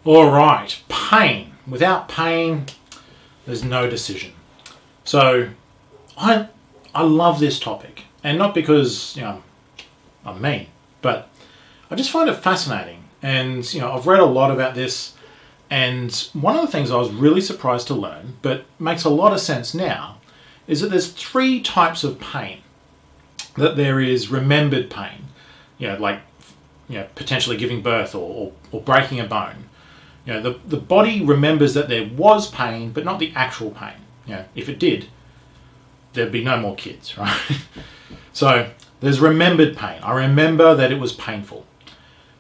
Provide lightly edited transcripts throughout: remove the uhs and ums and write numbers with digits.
All right, pain. Without pain, there's no decision. So I love this topic, and not because I'm mean, but I just find it fascinating. And I've read a lot about this, and one of the things I was really surprised to learn, but makes a lot of sense now, is that there's 3 types of pain. That there is remembered pain, potentially giving birth or breaking a bone. The body remembers that there was pain, but not the actual pain. If it did, there'd be no more kids, right? So there's remembered pain. I remember that it was painful.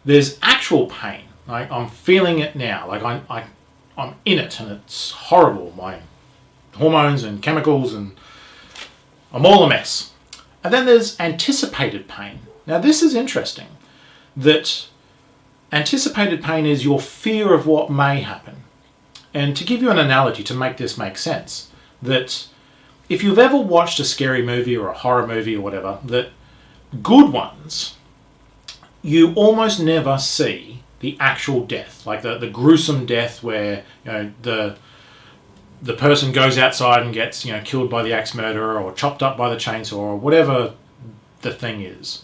There's actual pain. Like I'm feeling it now. Like I'm in it, and it's horrible. My hormones and chemicals, and I'm all a mess. And then there's anticipated pain. Now this is interesting. That anticipated pain is your fear of what may happen. And to give you an analogy to make this make sense, that if you've ever watched a scary movie or a horror movie or whatever, that good ones, you almost never see the actual death, like the gruesome death where the person goes outside and gets killed by the axe murderer or chopped up by the chainsaw or whatever the thing is.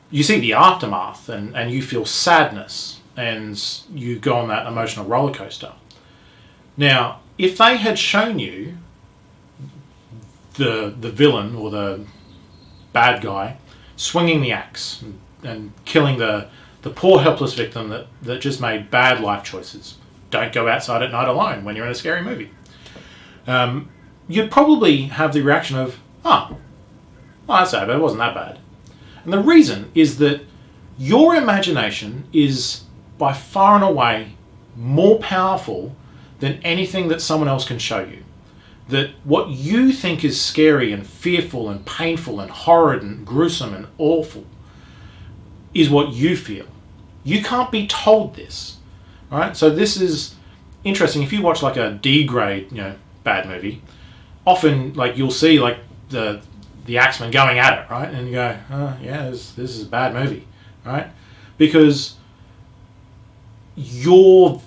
You see the aftermath and you feel sadness and you go on that emotional roller coaster. Now, if they had shown you the villain or the bad guy swinging the axe and killing the poor helpless victim that just made bad life choices, don't go outside at night alone when you're in a scary movie, you'd probably have the reaction of, well, that's sad, but it wasn't that bad. And the reason is that your imagination is by far and away more powerful than anything that someone else can show you. That what you think is scary and fearful and painful and horrid and gruesome and awful is what you feel. You can't be told this, right? So this is interesting. If you watch like a D grade, bad movie, often like you'll see like the axeman going at it, right? And you go, oh yeah, this is a bad movie, right? Because your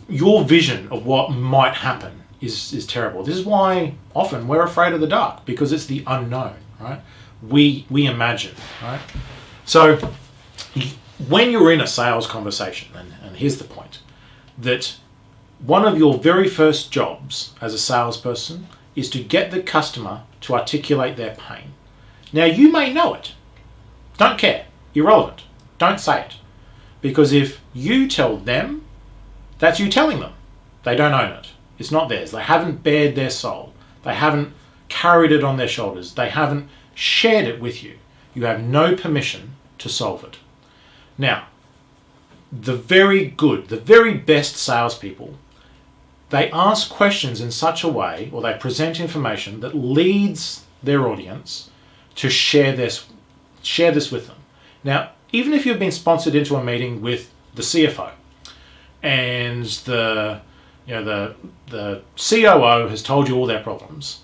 vision of what might happen is terrible. This is why often we're afraid of the dark, because it's the unknown, right? We imagine, right? So when you're in a sales conversation, and here's the point, that one of your very first jobs as a salesperson is to get the customer to articulate their pain. Now you may know it. Don't care. Irrelevant. Don't say it. Because if you tell them, that's you telling them. They don't own it. It's not theirs. They haven't bared their soul. They haven't carried it on their shoulders. They haven't shared it with you. You have no permission to solve it. Now, the very good, the very best salespeople, they ask questions in such a way, or they present information that leads their audience to share this with them. Now, even if you've been sponsored into a meeting with the CFO and the COO has told you all their problems,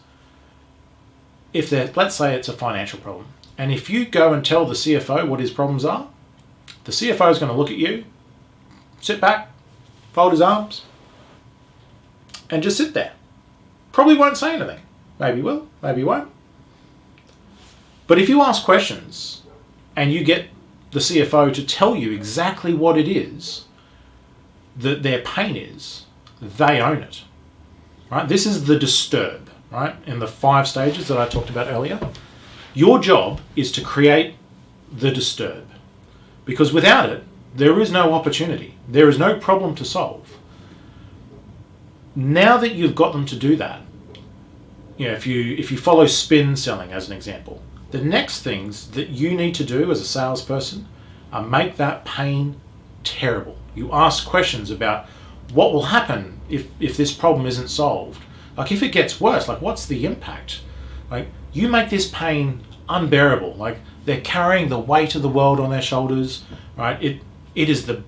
let's say it's a financial problem, and if you go and tell the CFO what his problems are, the CFO is going to look at you, sit back, fold his arms, and just sit there. Probably won't say anything. Maybe will, maybe won't. But if you ask questions and you get the CFO to tell you exactly what it is that their pain is, they own it. Right? This is the disturb, right? In the 5 stages that I talked about earlier. Your job is to create the disturb. Because without it, there is no opportunity. There is no problem to solve. Now that you've got them to do that, if you follow spin selling as an example, the next things that you need to do as a salesperson are make that pain terrible. You ask questions about what will happen if this problem isn't solved. Like if it gets worse, like what's the impact? Like you make this pain unbearable. Like they're carrying the weight of the world on their shoulders, right? It is the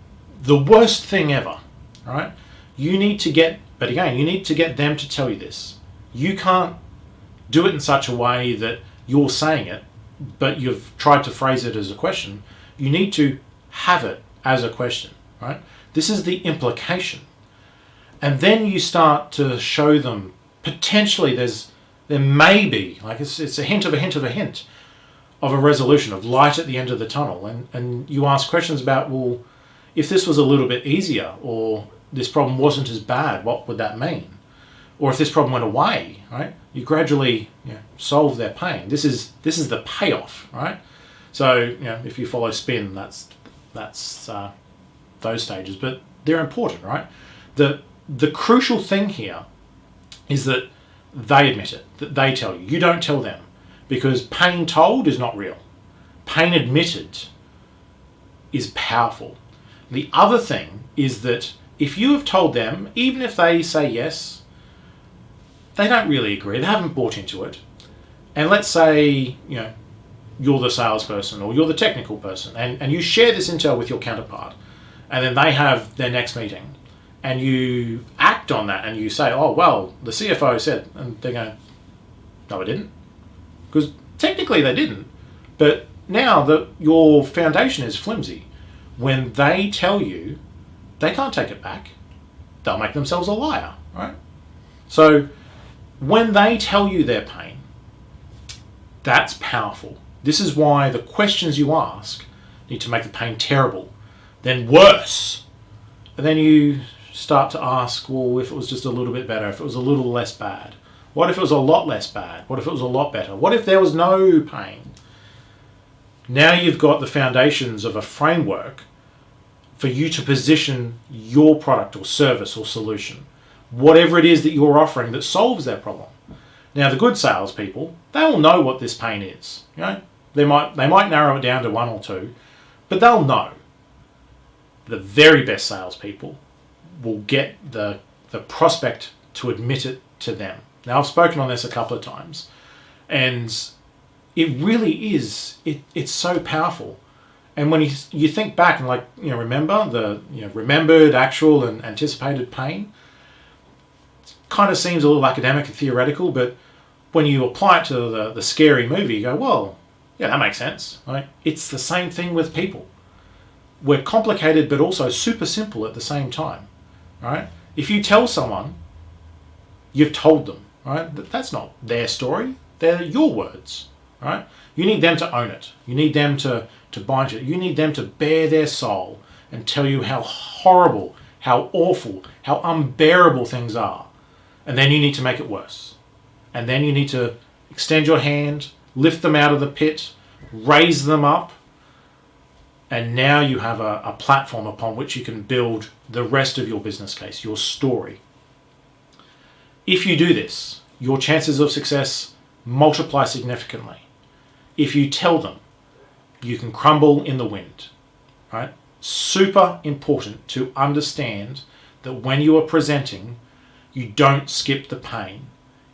worst thing ever, right? You need to get them to tell you this. You can't do it in such a way that you're saying it, but you've tried to phrase it as a question. You need to have it as a question, right? This is the implication. And then you start to show them potentially there may be, like it's a hint of a hint of a hint of a resolution, of light at the end of the tunnel. And you ask questions about, well, if this was a little bit easier, or this problem wasn't as bad, what would that mean? Or if this problem went away, right? You gradually solve their pain. This is the payoff, right? So if you follow spin, that's those stages, but they're important, right? The crucial thing here is that they admit it, that they tell you. You don't tell them, because pain told is not real. Pain admitted is powerful. The other thing is that if you have told them, even if they say yes, they don't really agree, they haven't bought into it. And let's say, you're the salesperson or you're the technical person, and you share this intel with your counterpart, and then they have their next meeting, and you act on that and you say, oh, well, the CFO said, and they're going, no, I didn't. Because technically they didn't. But now that your foundation is flimsy, when they tell you, they can't take it back. They'll make themselves a liar, right? So when they tell you their pain, that's powerful. This is why the questions you ask need to make the pain terrible, then worse. And then you start to ask, well, if it was just a little bit better, if it was a little less bad? What if it was a lot less bad? What if it was a lot better? What if there was no pain? Now you've got the foundations of a framework for you to position your product or service or solution, whatever it is that you're offering that solves their problem. Now, the good salespeople, they all know what this pain is. They might narrow it down to one or two, but they'll know. The very best salespeople will get the prospect to admit it to them. Now, I've spoken on this a couple of times, and it really is, it's so powerful. And when you think back and remember the remembered, actual, and anticipated pain, it kind of seems a little academic and theoretical, but when you apply it to the scary movie, you go, well, yeah, that makes sense, right? It's the same thing with people. We're complicated, but also super simple at the same time, right? If you tell someone, you've told them, right? That's not their story. They're your words, right? You need them to own it. You need them to bind it. You need them to bare their soul and tell you how horrible, how awful, how unbearable things are. And then you need to make it worse. And then you need to extend your hand, lift them out of the pit, raise them up, and now you have a platform upon which you can build the rest of your business case, your story. If you do this, your chances of success multiply significantly. If you tell them, you can crumble in the wind, right? Super important to understand that when you are presenting, you don't skip the pain.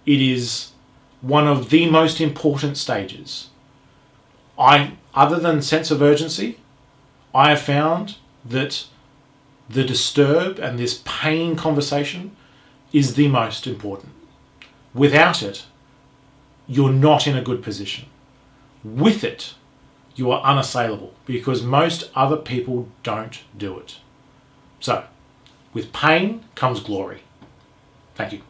It is one of the most important stages. Other than sense of urgency, I have found that the disturb and this pain conversation is the most important. Without it, you're not in a good position. With it, you are unassailable because most other people don't do it. So, with pain comes glory. Thank you.